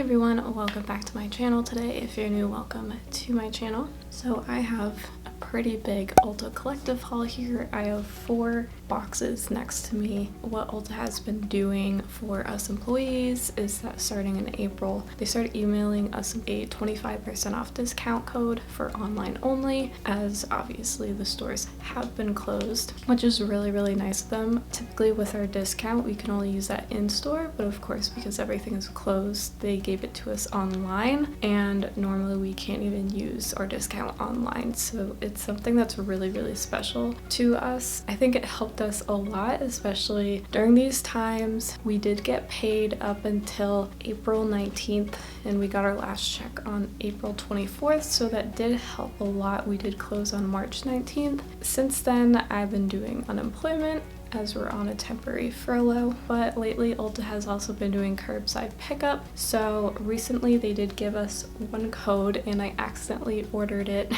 everyone, welcome back to my channel today. If you're new, welcome to my channel. So I have a pretty big Ulta collective haul here. I have 4 boxes next to me. What Ulta has been doing for us employees is that starting in April, they started emailing us a 25% off discount code for online only, as obviously the stores have been closed, which is really nice of them. Typically with our discount, we can only use that in store, but of course because everything is closed, they gave it to us online, and normally we can't even use our discount online, so it's something that's really special to us. I think it helped us a lot, especially during these times. We did get paid up until April 19th and we got our last check on April 24th, so that did help a lot. We did close on March 19th. Since then, I've been doing unemployment as we're on a temporary furlough, but lately Ulta has also been doing curbside pickup. So recently they did give us one code and I accidentally ordered it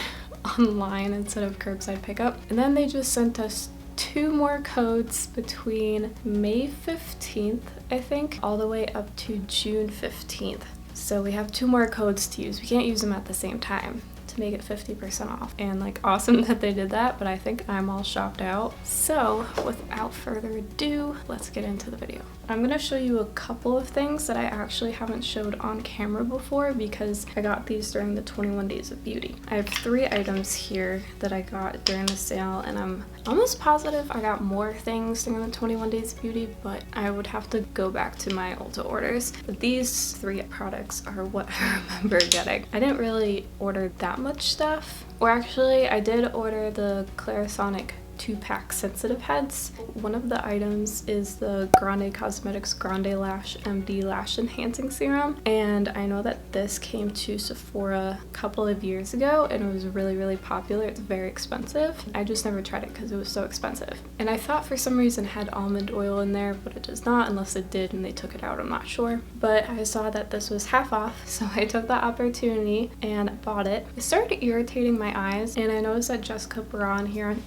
online instead of curbside pickup, and then they just sent us 2 more codes between May 15th, I think, all the way up to June 15th. So we have 2 more codes to use. We can't use them at the same time to make it 50% off, and like awesome that they did that, but I think I'm all shopped out. So without further ado, let's get into the video. I'm going to show you a couple of things that I actually haven't showed on camera before because I got these during the 21 days of beauty. I have 3 items here that I got during the sale, and I'm almost positive I got more things during the 21 days of beauty, but I would have to go back to my Ulta orders. But these 3 products are what I remember getting. I didn't really order that much stuff, or actually I did order the Clarisonic 2-pack sensitive heads. One of the items is the Grande Cosmetics Grande Lash MD Lash Enhancing Serum, and I know that this came to Sephora a couple of years ago and it was really popular. It's very expensive. I just never tried it because it was so expensive, and I thought for some reason it had almond oil in there, but it does not, unless it did and they took it out. I'm not sure, but I saw that this was half off, so I took the opportunity and bought it. It started irritating my eyes, and I noticed that Jessica Braun here on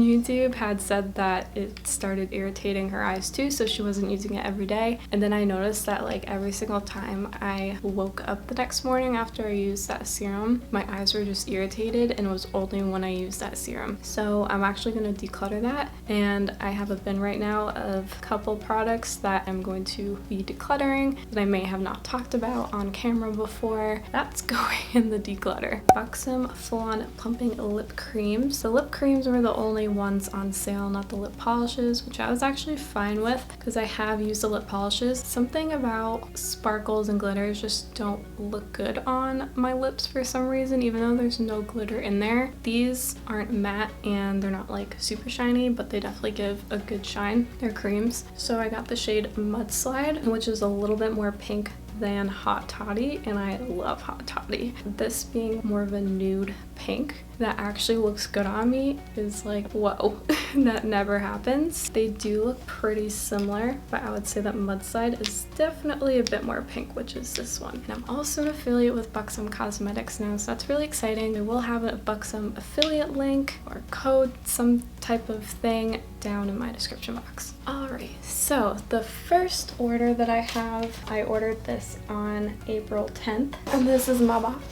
YouTube had said that it started irritating her eyes too, so she wasn't using it every day. And then I noticed that like every single time I woke up the next morning after I used that serum, my eyes were just irritated, and it was only when I used that serum. So I'm actually going to declutter that, and I have a bin right now of a couple products that I'm going to be decluttering that I may have not talked about on camera before. That's going in the declutter. Buxom Salon Plumping Lip Creams. The lip creams were the only ones on sale, not the lip polishes, which I was actually fine with because I have used the lip polishes. Something about sparkles and glitters just don't look good on my lips for some reason, even though there's no glitter in there. These aren't matte and they're not like super shiny, but they definitely give a good shine. They're creams. So I got the shade Mudslide, which is a little bit more pink than Hot Toddy, and I love Hot Toddy. This being more of a nude pink that actually looks good on me is like, whoa. That never happens. They do look pretty similar, but I would say that Mudslide is definitely a bit more pink, which is this one. And I'm also an affiliate with Buxom Cosmetics now, so that's really exciting. We will have a Buxom affiliate link or code, some type of thing, down in my description box. Alright, so the first order that I have, I ordered this on April 10th, and this is my box.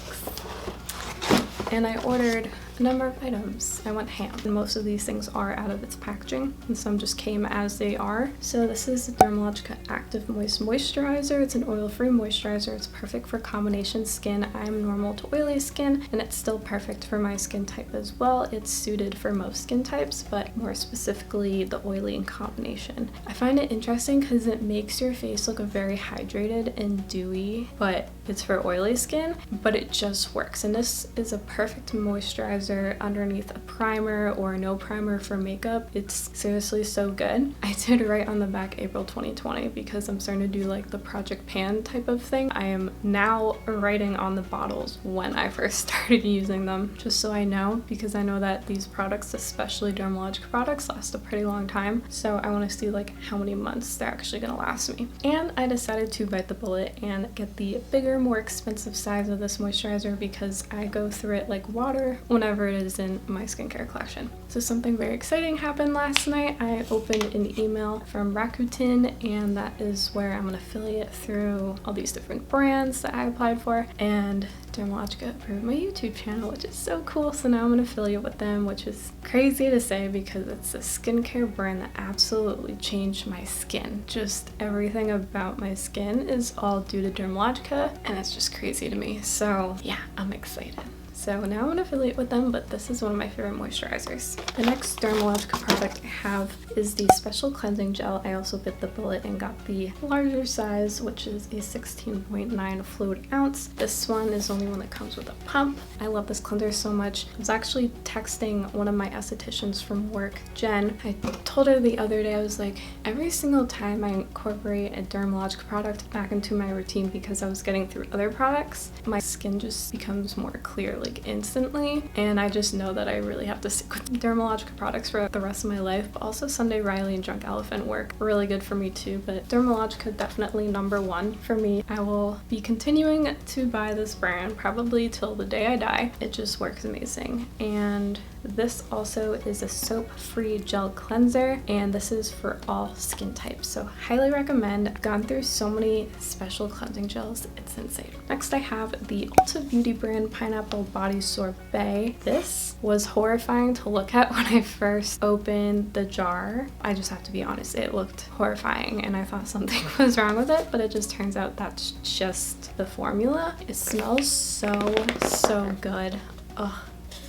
And I ordered a number of items. I went ham, and most of these things are out of its packaging, and some just came as they are. So this is the Dermalogica Active Moist Moisturizer. It's an oil-free moisturizer. It's perfect for combination skin. I'm normal to oily skin, and it's still perfect for my skin type as well. It's suited for most skin types, but more specifically the oily in combination. I find it interesting because it makes your face look very hydrated and dewy, but it's for oily skin, but it just works. And this is a perfect moisturizer underneath a primer or no primer for makeup. It's seriously so good. I did write on the back April 2020 because I'm starting to do like the Project Pan type of thing. I am now writing on the bottles when I first started using them, just so I know, because I know that these products, especially Dermalogica products, last a pretty long time. So I want to see like how many months they're actually gonna last me. And I decided to bite the bullet and get the bigger, more expensive size of this moisturizer because I go through it like water whenever whatever it is in my skincare collection. So something very exciting happened last night. I opened an email from Rakuten, and that is where I'm an affiliate through all these different brands that I applied for, and Dermalogica approved my YouTube channel, which is so cool. So now I'm an affiliate with them, which is crazy to say because it's a skincare brand that absolutely changed my skin. Just everything about my skin is all due to Dermalogica, and it's just crazy to me. So yeah, I'm excited. So now I'm an affiliate with them, but this is one of my favorite moisturizers. The next Dermalogica product I have is the Special Cleansing Gel. I also bit the bullet and got the larger size, which is a 16.9 fluid ounce. This one is the only one that comes with a pump. I love this cleanser so much. I was actually texting one of my estheticians from work, Jen. I told her the other day, I was like, every single time I incorporate a Dermalogica product back into my routine because I was getting through other products, my skin just becomes more clear, like instantly, and I just know that I really have to stick with Dermalogica products for the rest of my life. But also Sunday Riley and Drunk Elephant work really good for me too, but Dermalogica definitely number one for me. I will be continuing to buy this brand probably till the day I die. It just works amazing. And this also is a soap-free gel cleanser, and this is for all skin types, so highly recommend. I've gone through so many special cleansing gels, it's insane. Next I have the Ulta Beauty brand Pineapple Body Sorbet. This was horrifying to look at when I first opened the jar. I just have to be honest, it looked horrifying and I thought something was wrong with it, but it just turns out that's just the formula. It smells so good. Ugh.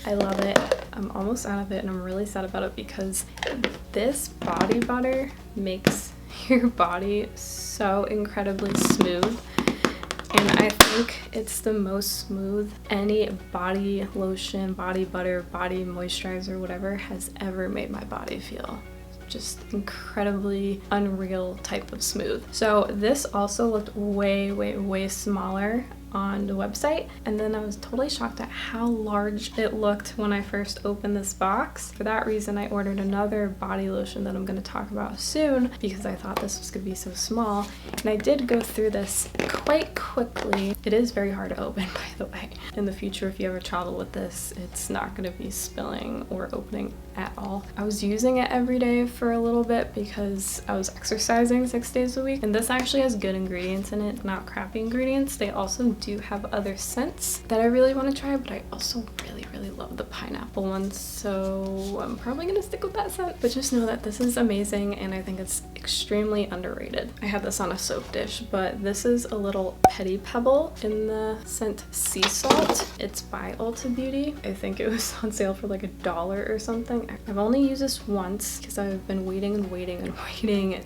I love it. I'm almost out of it and I'm really sad about it because this body butter makes your body so incredibly smooth. And I think it's the most smooth any body lotion, body butter, body moisturizer, whatever has ever made my body feel. Just incredibly unreal type of smooth. So this also looked way smaller on the website, and then I was totally shocked at how large it looked when I first opened this box. For that reason, I ordered another body lotion that I'm going to talk about soon because I thought this was going to be so small, and I did go through this quite quickly. It is very hard to open, by the way. In the future, if you ever travel with this, it's not going to be spilling or opening at all. I was using it every day for a little bit because I was exercising 6 days a week, and this actually has good ingredients in it, not crappy ingredients. They also do have other scents that I really want to try, but I also really love the pineapple one, so I'm probably gonna stick with that scent. But just know that this is amazing, and I think it's extremely underrated. I had this on a soap dish, but this is a little petty pebble in the scent Sea Salt. It's by Ulta Beauty. I think it was on sale for like $1 or something. I've only used this once because I've been waiting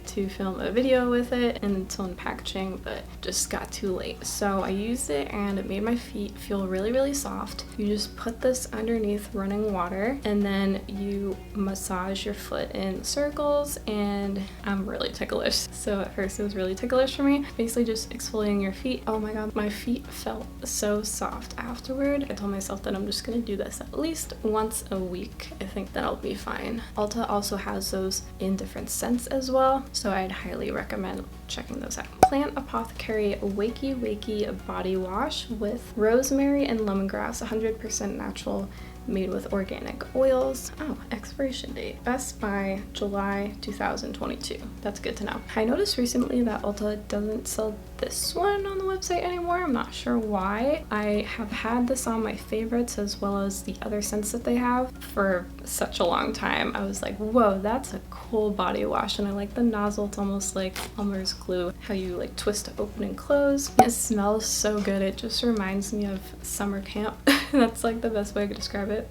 to film a video with it and until in packaging, but just got too late. So I used it and it made my feet feel really soft. You just put this underneath running water and then you massage your foot in circles, and I'm really ticklish. So at first it was really ticklish for me. Basically just exfoliating your feet. Oh my god, my feet felt so soft afterward. I told myself that I'm just gonna do this at least once a week. I think that'll be fine. Ulta also has those in different scents as well, so I'd highly recommend checking those out. Plant Apothecary Wakey Body Wash with rosemary and lemongrass, 100% natural, made with organic oils. Oh, expiration date. Best by July 2022. That's good to know. I noticed recently that Ulta doesn't sell this one on the website anymore. I'm not sure why. I have had this on my favorites as well as the other scents that they have for such a long time. I was like, whoa, that's a cool body wash, and I like the nozzle. It's almost like Elmer's glue, how you like twist to open and close. It smells so good. It just reminds me of summer camp. That's like the best way I could describe it.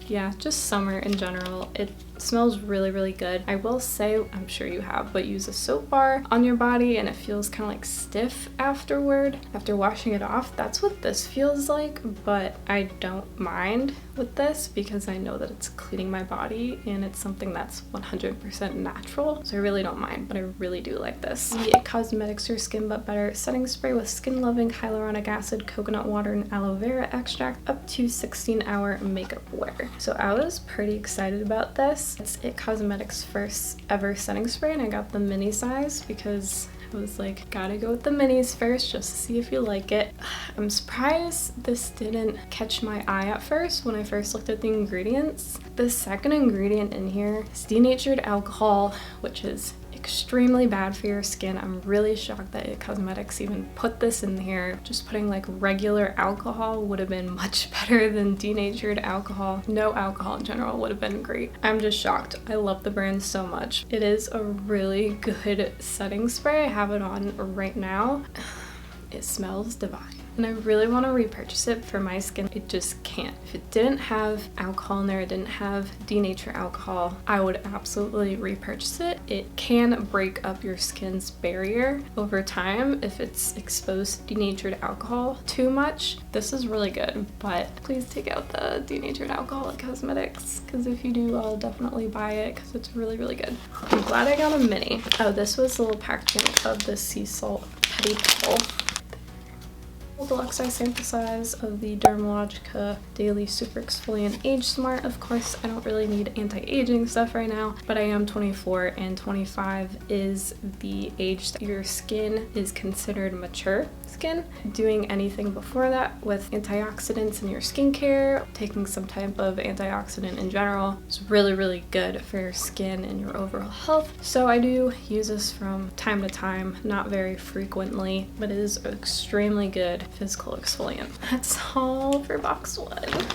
Yeah, just summer in general. It smells really good. I will say, I'm sure you have, but use a soap bar on your body and it feels kind of like stiff afterward, after washing it off. That's what this feels like, but I don't mind with this because I know that it's cleaning my body and it's something that's 100% natural, so I really don't mind, but I really do like this. The It Cosmetics Your Skin But Better setting spray with skin-loving hyaluronic acid, coconut water, and aloe vera extract, up to 16-hour makeup wear. So I was pretty excited about this. It's It Cosmetics' first ever setting spray, and I got the mini size because I I was like, gotta go with the minis first just to see if you like it. I'm surprised this didn't catch my eye at first when I first looked at the ingredients. The second ingredient in here is denatured alcohol, which is extremely bad for your skin. I'm really shocked that IT Cosmetics even put this in here. Just putting like regular alcohol would have been much better than denatured alcohol. No alcohol in general would have been great. I'm just shocked. I love the brand so much. It is a really good setting spray. I have it on right now. It smells divine. And I really want to repurchase it for my skin. It just can't. If it didn't have alcohol in there, it didn't have denatured alcohol, I would absolutely repurchase it. It can break up your skin's barrier over time if it's exposed to denatured alcohol too much. This is really good, but please take out the denatured alcohol at Cosmetics, because if you do, I'll definitely buy it because it's really, really good. I'm glad I got a mini. Oh, this was the little packaging of the sea salt petty pebble. Deluxe eye sample size of the Dermalogica Daily Super Exfoliant Age Smart. Of course, I don't really need anti-aging stuff right now, but I am 24 and 25 is the age that your skin is considered mature skin. Doing anything before that with antioxidants in your skincare, taking some type of antioxidant in general, is really, really good for your skin and your overall health. So I do use this from time to time, not very frequently, but it is extremely good physical exfoliant. That's all for box 1.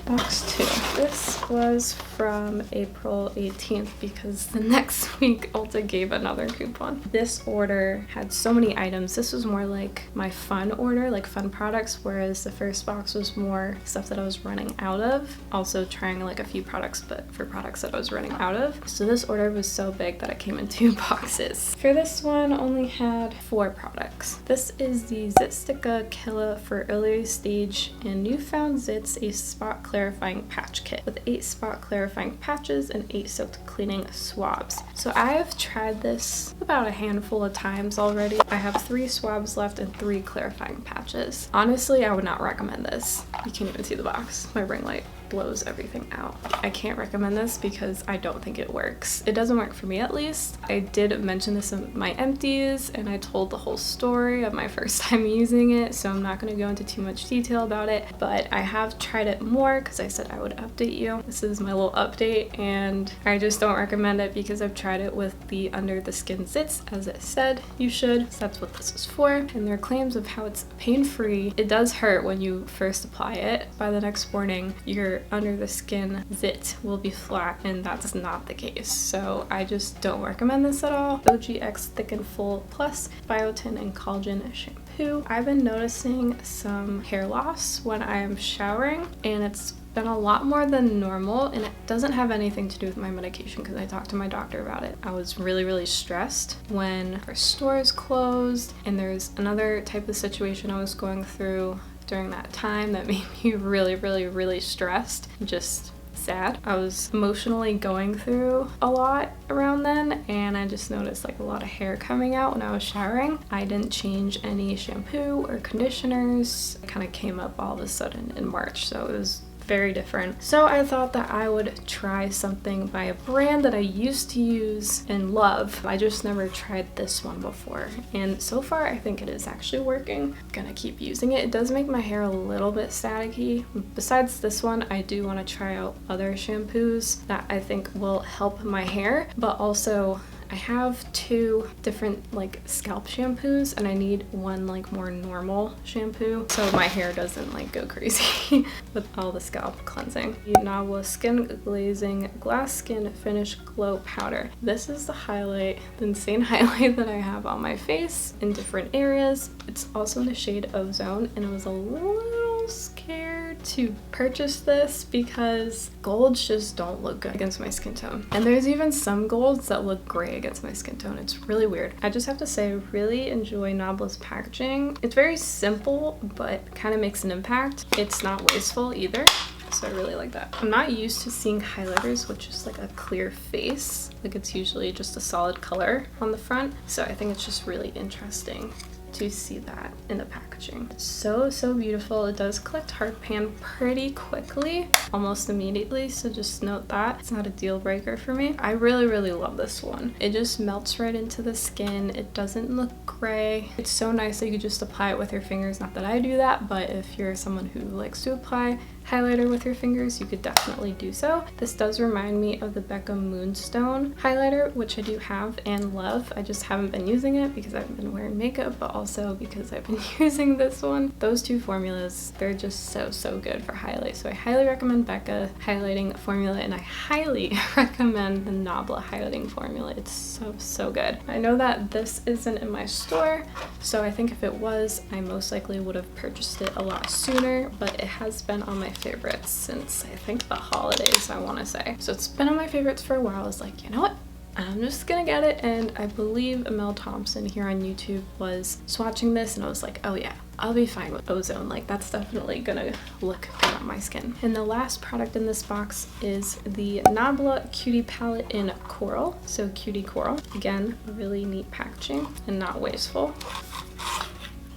Box 2. This was from April 18th because the next week Ulta gave another coupon. This order had so many items. This was more like my fun order, like fun products, whereas the first box was more stuff that I was running out of. Also trying like a few products, but for products that I was running out of. So this order was so big that it came in 2 boxes. For this one, only had 4 products. This is the Zitstica Killa for earlier stage and newfound zits, a spot clarifying patch kit with 8 spot clarifying patches and 8 soaked cleaning swabs. So I have tried this about a handful of times already. I have 3 swabs left and 3 clarifying patches. Honestly, I would not recommend this. You can't even see the box. My ring light blows everything out. I can't recommend this because I don't think it works. It doesn't work for me, at least. I did mention this in my empties and I told the whole story of my first time using it, so I'm not going to go into too much detail about it, but I have tried it more because I said I would update you. This is my little update, and I just don't recommend it because I've tried it with the under the skin zits as it said you should. So that's what this is for, and their claims of how it's pain-free. It does hurt when you first apply it. By the next morning, your under the skin zit will be flat, and that's not the case. So I just don't recommend this at all. OGX Thick and Full Plus Biotin and Collagen Shampoo. I've been noticing some hair loss when I am showering, and it's been a lot more than normal, and it doesn't have anything to do with my medication because I talked to my doctor about it. I was really, really stressed when our stores closed, and there's another type of situation I was going through during that time that made me really, really, really stressed, just sad. I was emotionally going through a lot around then, and I just noticed like a lot of hair coming out when I was showering. I didn't change any shampoo or conditioners. It kind of came up all of a sudden in March, so it was very different. So I thought that I would try something by a brand that I used to use and love. I just never tried this one before, and so far I think it is actually working. I'm gonna keep using it. It does make my hair a little bit staticky. Besides this one, I do want to try out other shampoos that I think will help my hair, but also I have 2 different like scalp shampoos, and I need one like more normal shampoo so my hair doesn't like go crazy with all the scalp cleansing. The Nabla Skin Glazing Glass Skin Finish Glow Powder. This is the highlight, the insane highlight that I have on my face in different areas. It's also in the shade Ozone, and I was a little scared to purchase this because golds just don't look good against my skin tone, and there's even some golds that look gray against my skin tone. It's really weird. I just have to say I really enjoy Nabla's packaging. It's very simple but kind of makes an impact. It's not wasteful either, so I really like that. I'm not used to seeing highlighters with just like a clear face. Like it's usually just a solid color on the front, so I think it's just really interesting to see that in the packaging. It's so beautiful. It does collect hard pan pretty quickly, almost immediately, so just note that. It's not a deal breaker for me. I really love this one. It just melts right into the skin. It doesn't look gray. It's so nice that you just apply it with your fingers. Not that I do that, but if you're someone who likes to apply highlighter with your fingers, you could definitely do so. This does remind me of the Becca Moonstone highlighter, which I do have and love. I just haven't been using it because I've been wearing makeup, but also because I've been using this one. Those two formulas, they're just so good for highlight. So I highly recommend Becca highlighting formula, and I highly recommend the Nabla highlighting formula. It's so good. I know that this isn't in my store, so I think if it was, I most likely would have purchased it a lot sooner, but it has been on my favorites since I think the holidays, I want to say. So it's been on my favorites for a while. I was like, you know what? I'm just gonna get it. And I believe Mel Thompson here on YouTube was swatching this, and I was like, oh yeah, I'll be fine with ozone. Like, that's definitely gonna look good on my skin. And the last product in this box is the Nabla Cutie Palette in Coral. So Cutie Coral. Again, really neat packaging and not wasteful.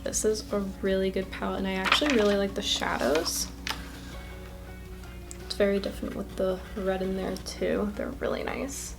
This is a really good palette, and I actually really like the shadows. It's very different with the red in there too. They're really nice.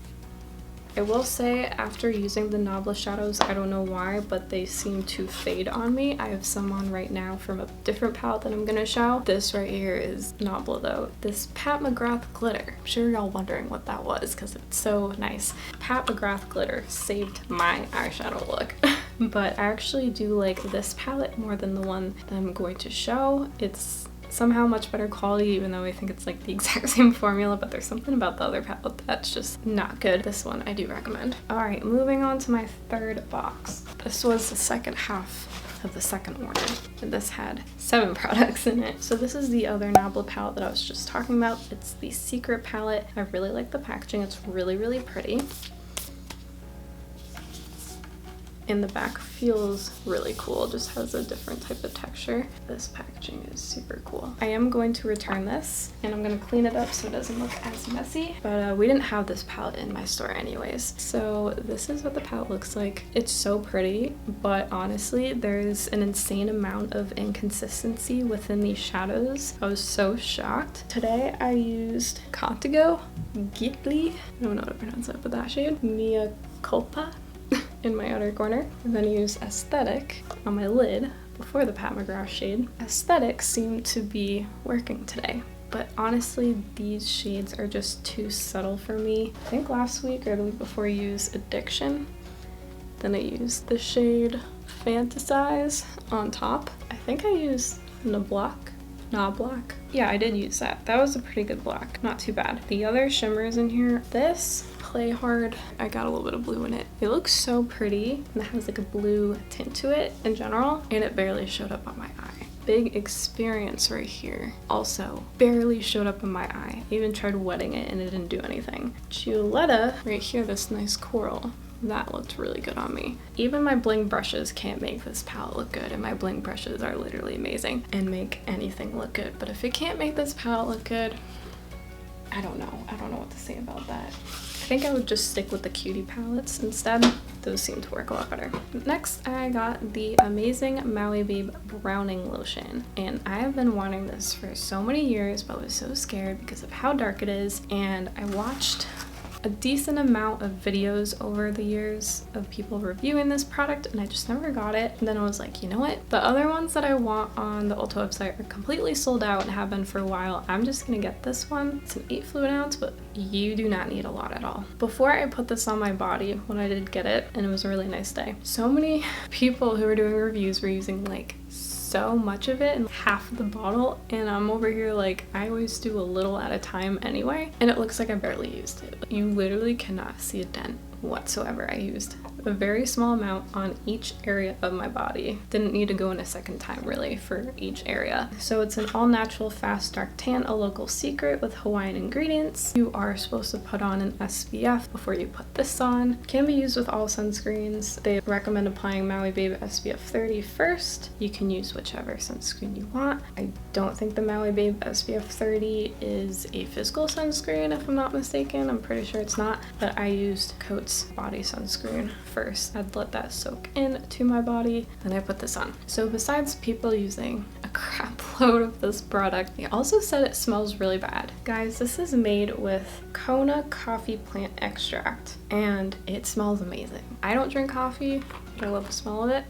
I will say, after using the Nabla shadows, I don't know why, but they seem to fade on me. I have some on right now from a different palette that I'm gonna show. This right here is Nabla though. This Pat McGrath glitter. I'm sure y'all wondering what that was because it's so nice. Pat McGrath glitter saved my eyeshadow look. But I actually do like this palette more than the one that I'm going to show. It's somehow much better quality, even though I think it's like the exact same formula, but there's something about the other palette that's just not good. This one I do recommend. All right, moving on to my third box. This was the second half of the second order, and this had 7 products in it. So this is the other Nabla palette that I was just talking about. It's the Secret palette. I really like the packaging. It's really pretty. And the back feels really cool, just has a different type of texture. This packaging is super cool. I am going to return this, and I'm gonna clean it up so it doesn't look as messy, but we didn't have this palette in my store anyways. So this is what the palette looks like. It's so pretty, but honestly, there's an insane amount of inconsistency within these shadows. I was so shocked. Today I used Contigo Ghibli, I don't know how to pronounce it, but that shade, Mia Culpa, in my outer corner, and then use Aesthetic on my lid before the Pat McGrath shade. Aesthetic seemed to be working today, but honestly these shades are just too subtle for me. I think last week or the week before I used Addiction, then I used the shade Fantasize on top. I think I used Nablack. Yeah, I did use that. That was a pretty good black, not too bad. The other shimmers in here, this Play Hard, I got a little bit of blue in it. It looks so pretty, and it has like a blue tint to it in general, and it barely showed up on my eye. Big Experience right here also barely showed up in my eye. I even tried wetting it and it didn't do anything. Gioletta right here, this nice coral, that looked really good on me. Even my bling brushes can't make this palette look good, and my bling brushes are literally amazing and make anything look good. But if it can't make this palette look good, I don't know what to say about that. I think I would just stick with the Cutie palettes instead. Those seem to work a lot better. Next, I got the amazing Maui Babe Browning Lotion, and I have been wanting this for so many years, but was so scared because of how dark it is, and I watched a decent amount of videos over the years of people reviewing this product, and I just never got it. And then I was like, you know what? The other ones that I want on the Ulta website are completely sold out and have been for a while. I'm just gonna get this one. It's an 8 fluid ounce, but you do not need a lot at all. Before I put this on my body, when I did get it, and it was a really nice day, so many people who were doing reviews were using like so much of it and half of the bottle, and I'm over here like, I always do a little at a time anyway, and it looks like I barely used it. You literally cannot see a dent whatsoever. I used a very small amount on each area of my body. Didn't need to go in a second time really for each area. So it's an all natural fast dark tan, a local secret with Hawaiian ingredients. You are supposed to put on an SPF before you put this on. Can be used with all sunscreens. They recommend applying Maui Babe SPF 30 first. You can use whichever sunscreen you want. I don't think the Maui Babe SPF 30 is a physical sunscreen if I'm not mistaken. I'm pretty sure it's not, but I used Coat's body sunscreen first. I'd let that soak into my body, then I put this on. So besides people using a crap load of this product, they also said it smells really bad. Guys, this is made with Kona coffee plant extract, and it smells amazing. I don't drink coffee, but I love the smell of it.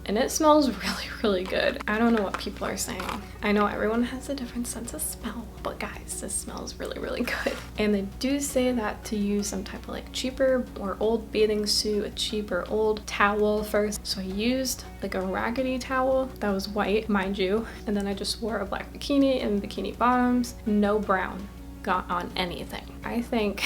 And it smells really, really good. I don't know what people are saying. I know everyone has a different sense of smell, but guys, this smells really, really good. And they do say that to use some type of like cheaper or old bathing suit, a cheap or old towel first. So I used like a raggedy towel that was white, mind you, and then I just wore a black bikini and bikini bottoms. No brown got on anything. I think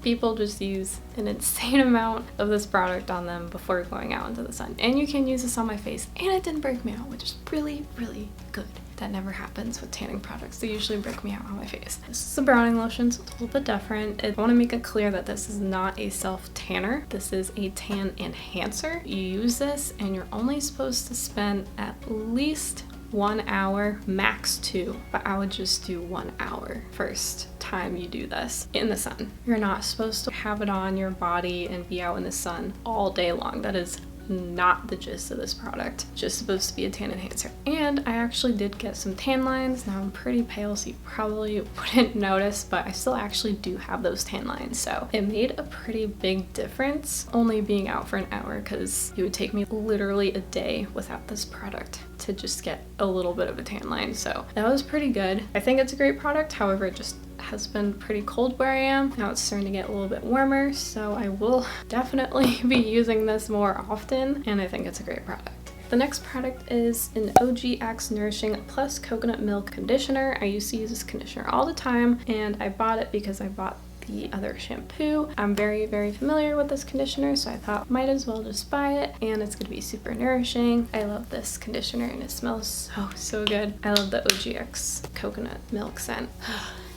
people just use an insane amount of this product on them before going out into the sun. And you can use this on my face, and it didn't break me out, which is really, really good. That never happens with tanning products. They usually break me out on my face. This is a browning lotion, so it's a little bit different. I want to make it clear that this is not a self-tanner. This is a tan enhancer. You use this, and you're only supposed to spend at least 1 hour, max 2, but I would just do 1 hour first time you do this in the sun. You're not supposed to have it on your body and be out in the sun all day long. That is not the gist of this product. It's just supposed to be a tan enhancer. And I actually did get some tan lines. Now I'm pretty pale, so you probably wouldn't notice, but I still actually do have those tan lines. So it made a pretty big difference only being out for an hour, because it would take me literally a day without this product to just get a little bit of a tan line. So that was pretty good. I think it's a great product. However, it just has been pretty cold where I am. Now it's starting to get a little bit warmer, so I will definitely be using this more often, and I think it's a great product. The next product is an OGX Nourishing Plus Coconut Milk Conditioner. I used to use this conditioner all the time, and I bought it because I bought the other shampoo. I'm very, very familiar with this conditioner, so I thought might as well just buy it, and it's gonna be super nourishing. I love this conditioner, and it smells so good. I love the OGX coconut milk scent.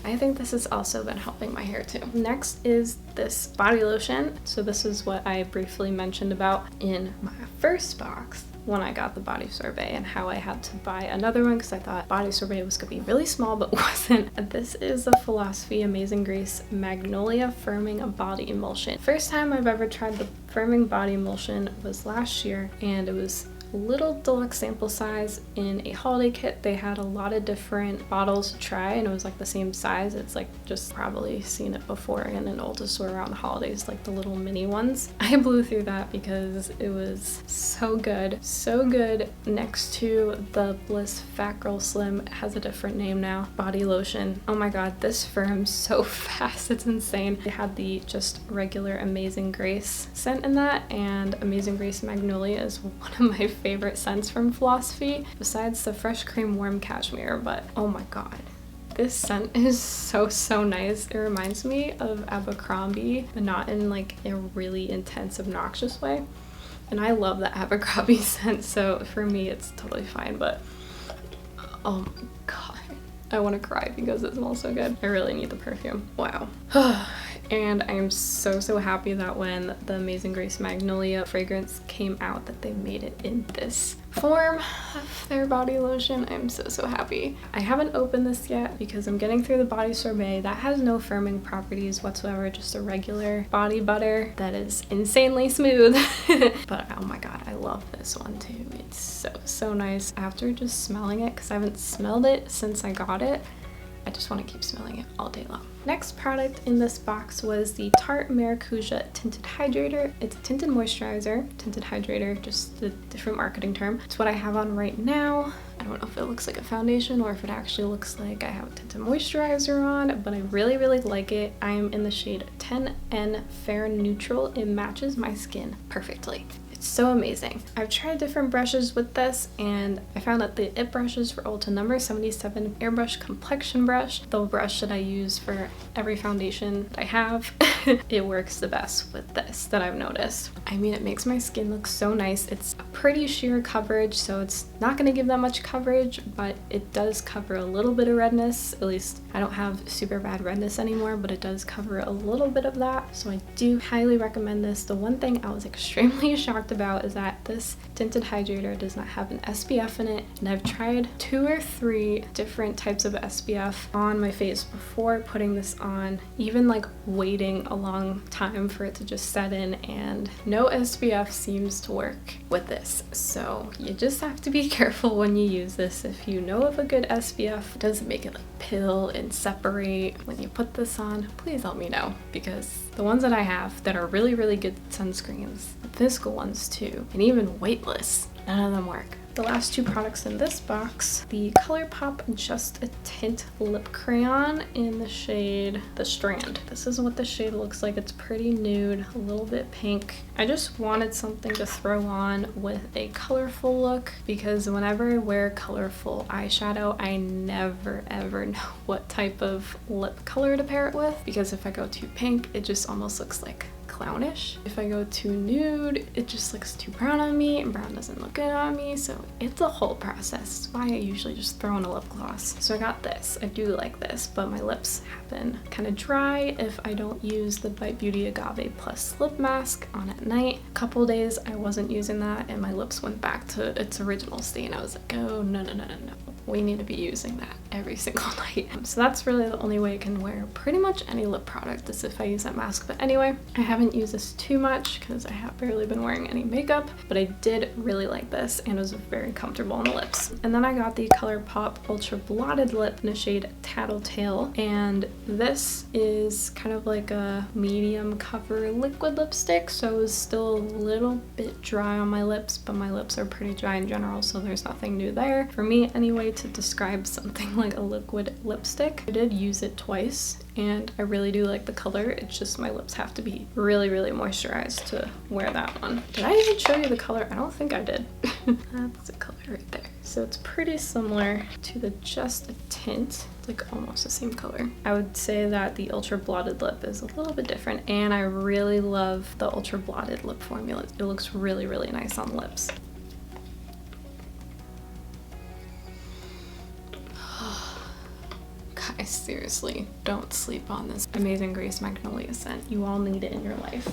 I think this has also been helping my hair too. Next is this body lotion. So this is what I briefly mentioned about in my first box when I got the Body Sorbet, and how I had to buy another one because I thought Body Sorbet was gonna be really small, but wasn't. This is the Philosophy Amazing Grace Magnolia Firming Body Emulsion. First time I've ever tried the firming body emulsion was last year, and it was little deluxe sample size in a holiday kit. They had a lot of different bottles to try, and it was like the same size. It's like just probably seen it before in an Ulta store around the holidays, like the little mini ones. I blew through that because it was so good. So good. Next to the Bliss Fat Girl Slim, it has a different name now, body lotion. Oh my god, this firms so fast, it's insane. They had the just regular Amazing Grace scent in that, and Amazing Grace Magnolia is one of my favorite scents from Philosophy, besides the Fresh Cream Warm Cashmere. But oh my god, this scent is so nice. It reminds me of Abercrombie, but not in like a really intense, obnoxious way. And I love the Abercrombie scent, so for me it's totally fine. But oh my god, I want to cry because it smells so good. I really need the perfume. Wow. And I'm so happy that when the Amazing Grace Magnolia fragrance came out, that they made it in this form of their body lotion. I'm so happy. I haven't opened this yet because I'm getting through the Body Sorbet. That has no firming properties whatsoever, just a regular body butter that is insanely smooth. But oh my god, I love this one too. It's so nice. After just smelling it, because I haven't smelled it since I got it, I just want to keep smelling it all day long. Next product in this box was the Tarte Maracuja Tinted Hydrator. It's a tinted moisturizer, tinted hydrator, just a different marketing term. It's what I have on right now. I don't know if it looks like a foundation or if it actually looks like I have a tinted moisturizer on, but I really like it. I'm in the shade 10N Fair Neutral. It matches my skin perfectly. It's so amazing. I've tried different brushes with this, and I found that the IT brushes for Ulta number 77 airbrush complexion brush, the brush that I use for every foundation that I have, it works the best with this that I've noticed. I mean, it makes my skin look so nice. It's a pretty sheer coverage, so it's not going to give that much coverage, but it does cover a little bit of redness. At least I don't have super bad redness anymore, but it does cover a little bit of that, so I do highly recommend this. The one thing I was extremely shocked talked about is that this tinted hydrator does not have an SPF in it, and I've tried 2 or 3 different types of SPF on my face before putting this on, even like waiting a long time for it to just set in, and no SPF seems to work with this. So you just have to be careful when you use this. If you know of a good SPF, it doesn't make it like pill and separate when you put this on, please let me know, because the ones that I have that are really, really good sunscreens, the physical ones too, and even weightless, none of them work. The last 2 products in this box, the Colourpop Just a Tint Lip Crayon in the shade The Strand. This is what the shade looks like. It's pretty nude, a little bit pink. I just wanted something to throw on with a colorful look, because whenever I wear colorful eyeshadow, I never ever know what type of lip color to pair it with, because if I go too pink, it just almost looks like clownish. If I go too nude, it just looks too brown on me, and brown doesn't look good on me, so it's a whole process. That's why I usually just throw in a lip gloss. So I got this. I do like this, but my lips have been kind of dry if I don't use the Bite Beauty Agave Plus lip mask on at night. A couple days I wasn't using that, and my lips went back to its original state, and I was like, oh no, no, no, no, no. We need to be using that every single night. So that's really the only way I can wear pretty much any lip product, is if I use that mask. But anyway, I haven't used this too much because I have barely been wearing any makeup, but I did really like this, and it was very comfortable on the lips. And then I got the Colourpop Ultra Blotted Lip in the shade Tattletale, and this is kind of like a medium cover liquid lipstick, so it was still a little bit dry on my lips, but my lips are pretty dry in general, so there's nothing new there. For me anyway, to describe something like a liquid lipstick, I did use it twice, and I really do like the color. It's just my lips have to be really, really moisturized to wear that one. Did I even show you the color? I don't think I did. That's the color right there. So it's pretty similar to the Just a Tint. It's like almost the same color. I would say that the Ultra Blotted Lip is a little bit different, and I really love the Ultra Blotted Lip formula. It looks really, really nice on the lips. Guys, seriously, don't sleep on this Amazing Grace Magnolia scent. You all need it in your life.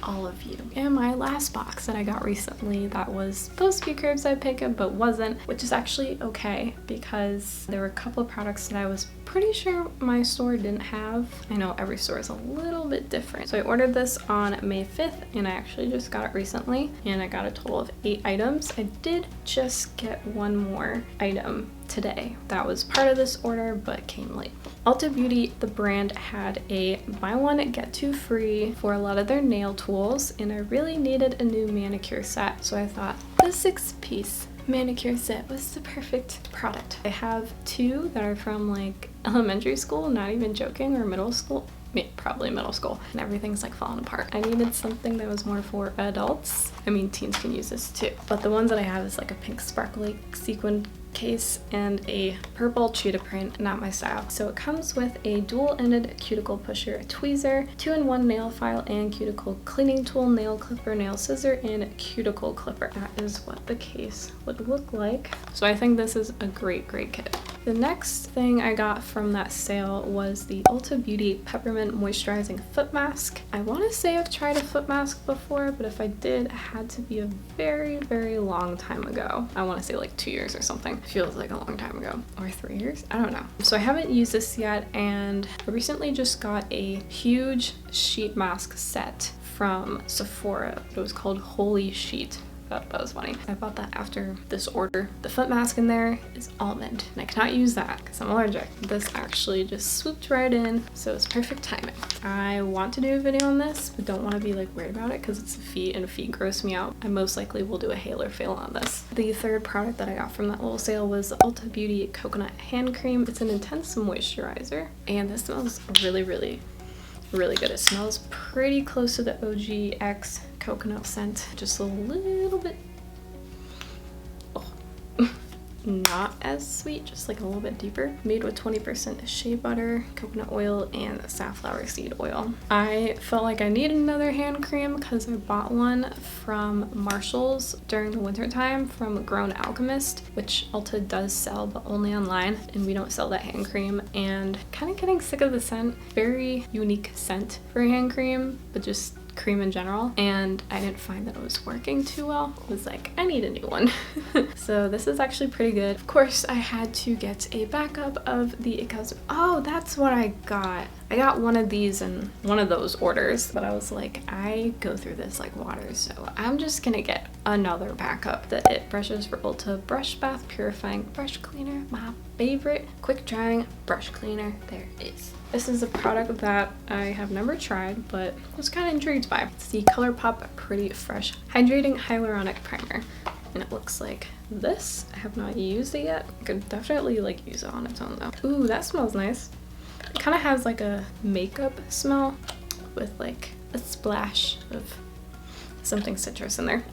All of you. And my last box that I got recently that was supposed to be curbside pickup but wasn't, which is actually okay, because there were a couple of products that I was pretty sure my store didn't have. I know every store is a little bit different. So I ordered this on May 5th, and I actually just got it recently, and I got a total of 8 items. I did just get one more item today that was part of this order but came late. Ulta Beauty, the brand, had a buy one get 2 free for a lot of their nail tools, and I really needed a new manicure set, so I thought the 6-piece manicure set was the perfect product. I have 2 that are from like elementary school, not even joking, or middle school. Probably middle school, and everything's like falling apart. I needed something that was more for adults. I mean, teens can use this too, but the ones that I have is like a pink sparkly sequin case and a purple cheetah print, not my style. So it comes with a dual-ended cuticle pusher, tweezer, 2-in-1 nail file and cuticle cleaning tool, nail clipper, nail scissor, and cuticle clipper. That is what the case would look like. So I think this is a great kit. The next thing I got from that sale was the Ulta Beauty Peppermint Moisturizing Foot Mask. I want to say I've tried a foot mask before, but if I did, it had to be a very, very long time ago. I want to say like 2 years or something. Feels like a long time ago. Or 3 years? I don't know. So I haven't used this yet, and I recently just got a huge sheet mask set from Sephora. It was called Holy Sheet. That was funny. I bought that after this order. The foot mask in there is almond, and I cannot use that because I'm allergic. This actually just swooped right in, so it's perfect timing. I want to do a video on this, but don't want to be like worried about it because it's a feet, and feet gross me out. I most likely will do a hail or fail on this. The third product that I got from that little sale was the Ulta Beauty Coconut Hand Cream. It's an intense moisturizer, and this smells really good. It smells pretty close to the OGX coconut scent, just a little bit, not as sweet, just like a little bit deeper. Made with 20% shea butter, coconut oil, and safflower seed oil. I felt like I needed another hand cream because I bought one from Marshall's during the winter time from Grown Alchemist, which Ulta does sell but only online, and we don't sell that hand cream, and kind of getting sick of the scent. Very unique scent for a hand cream, but just cream in general, and I didn't find that it was working too well. I was like, I need a new one. So this is actually pretty good. Of course, I had to get a backup of the oh, that's what I got. I got one of these in one of those orders, but I was like, I go through this like water, so I'm just gonna get another backup. The It brushes for Ulta Brush Bath Purifying Brush Cleaner, my favorite quick drying brush cleaner there is. This is a product that I have never tried, but was kind of intrigued by. It's the Colourpop Pretty Fresh Hydrating Hyaluronic Primer, and it looks like this. I have not used it yet. I could definitely like use it on its own though. Ooh, that smells nice. It kind of has like a makeup smell with like a splash of something citrus in there.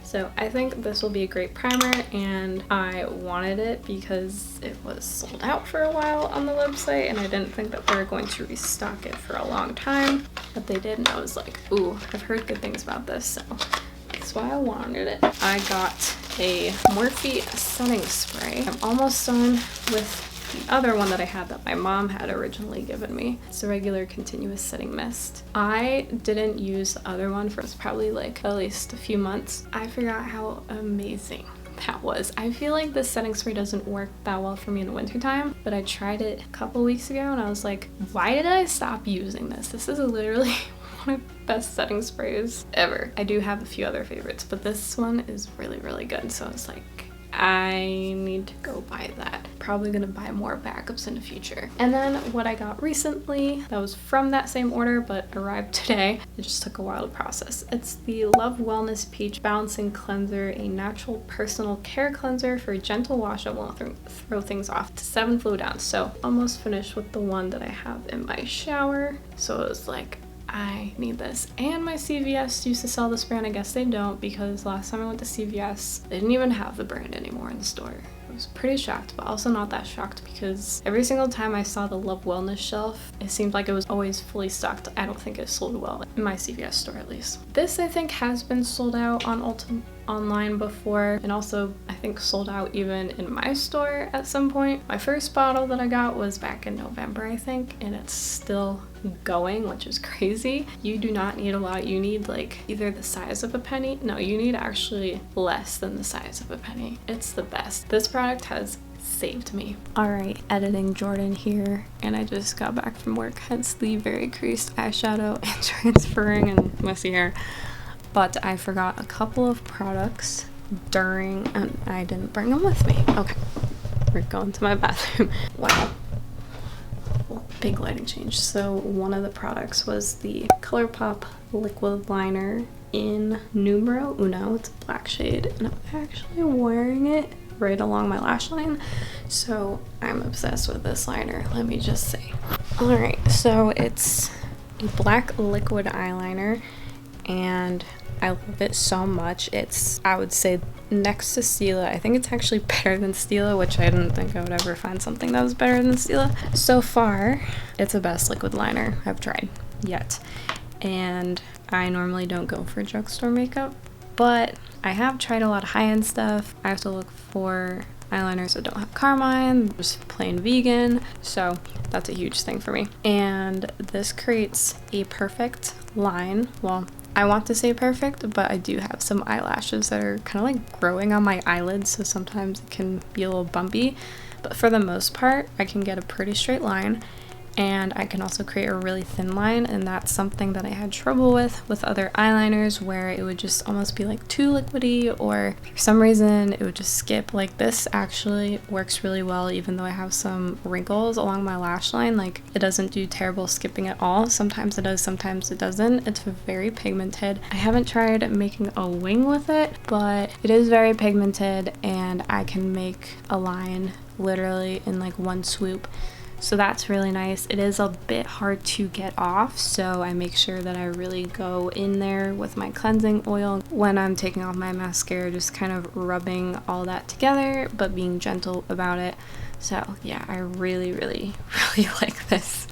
So I think this will be a great primer, and I wanted it because it was sold out for a while on the website, and I didn't think that they were going to restock it for a long time, but they did, and I was like, ooh, I've heard good things about this, so that's why I wanted it. I got a Morphe setting spray. I'm almost done with the other one that I had that my mom had originally given me. It's a regular continuous setting mist. I didn't use the other one for probably like at least a few months. I forgot how amazing that was. I feel like this setting spray doesn't work that well for me in the wintertime, but I tried it a couple weeks ago and I was like, why did I stop using this? This is literally one of the best setting sprays ever. I do have a few other favorites, but this one is really, really good. So I was like, I need to go buy that. Probably gonna buy more backups in the future. And then what I got recently that was from that same order but arrived today, it just took a while to process. It's the Love Wellness Peach Balancing Cleanser, a natural personal care cleanser for a gentle wash that won't throw things off. It's 7 fluid ounce, so almost finished with the one that I have in my shower. So it was like, I need this. And my CVS used to sell this brand. I guess they don't, because last time I went to CVS, they didn't even have the brand anymore in the store. I was pretty shocked, but also not that shocked because every single time I saw the Love Wellness shelf, it seemed like it was always fully stocked. I don't think it sold well in my CVS store, at least. This I think has been sold out on Ulta online before, and also I think sold out even in my store at some point. My first bottle that I got was back in November, I think, and it's still going, which is crazy. You do not need a lot. You need like either the size of a penny. No, you need actually less than the size of a penny. It's the best. This product has saved me. Alright, editing Jordan here, and I just got back from work, hence the very creased eyeshadow and transferring and messy hair. But I forgot a couple of products during, and I didn't bring them with me. Okay, we're going to my bathroom. Wow. Well, big lighting change. So one of the products was the Colourpop liquid liner in Numero Uno. It's a black shade, and I'm actually wearing it right along my lash line, so I'm obsessed with this liner, let me just say. Alright, so it's a black liquid eyeliner, and I love it so much. It's, I would say, next to Stila. I think it's actually better than Stila, which I didn't think I would ever find something that was better than Stila. So far, it's the best liquid liner I've tried yet. And I normally don't go for drugstore makeup, but I have tried a lot of high-end stuff. I have to look for eyeliners that don't have carmine, just plain vegan, so that's a huge thing for me. And this creates a perfect line. Well, I want to say perfect, but I do have some eyelashes that are kind of like growing on my eyelids, so sometimes it can be a little bumpy, but for the most part, I can get a pretty straight line. And I can also create a really thin line, and that's something that I had trouble with other eyeliners, where it would just almost be like too liquidy, or for some reason it would just skip. Like this actually works really well, even though I have some wrinkles along my lash line. Like it doesn't do terrible skipping at all. Sometimes it does, sometimes it doesn't. It's very pigmented. I haven't tried making a wing with it, but it is very pigmented, and I can make a line literally in like one swoop. So that's really nice. It is a bit hard to get off, so I make sure that I really go in there with my cleansing oil when I'm taking off my mascara, just kind of rubbing all that together, but being gentle about it. So yeah, I really, really, really like this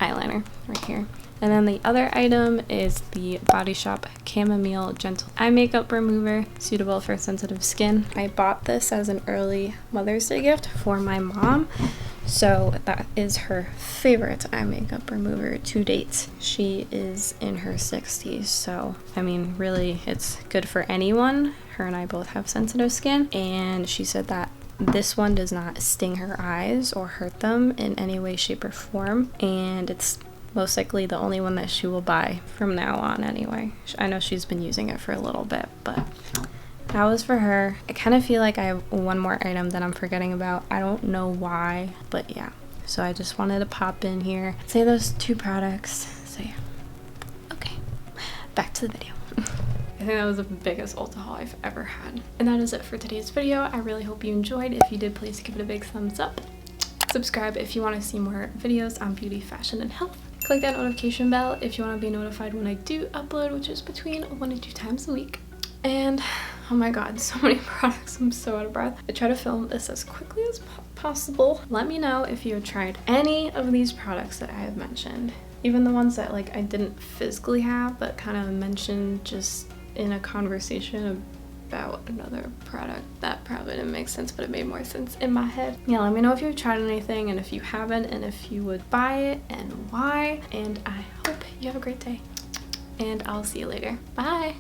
eyeliner right here. And then the other item is the Body Shop Chamomile Gentle Eye Makeup Remover, suitable for sensitive skin. I bought this as an early Mother's Day gift for my mom, So that is her favorite eye makeup remover to date. She is in her 60s, so I mean, really, it's good for anyone. Her and I both have sensitive skin, and she said that this one does not sting her eyes or hurt them in any way, shape, or form, and it's most likely the only one that she will buy from now on anyway. I know she's been using it for a little bit, but that was for her. I kind of feel like I have one more item that I'm forgetting about. I don't know why, but yeah. So I just wanted to pop in here, say those 2 products. So yeah. Okay, back to the video. I think that was the biggest Ulta haul I've ever had. And that is it for today's video. I really hope you enjoyed. If you did, please give it a big thumbs up. Subscribe if you want to see more videos on beauty, fashion, and health. Click that notification bell if you want to be notified when I do upload, which is between 1 to 2 times a week. And oh my god, so many products. I'm so out of breath. I try to film this as quickly as possible. Let me know if you have tried any of these products that I have mentioned. Even the ones that like I didn't physically have, but kind of mentioned just in a conversation about another product. That probably didn't make sense, but it made more sense in my head. Yeah, let me know if you've tried anything and if you haven't, and if you would buy it and why. And I hope you have a great day. And I'll see you later. Bye!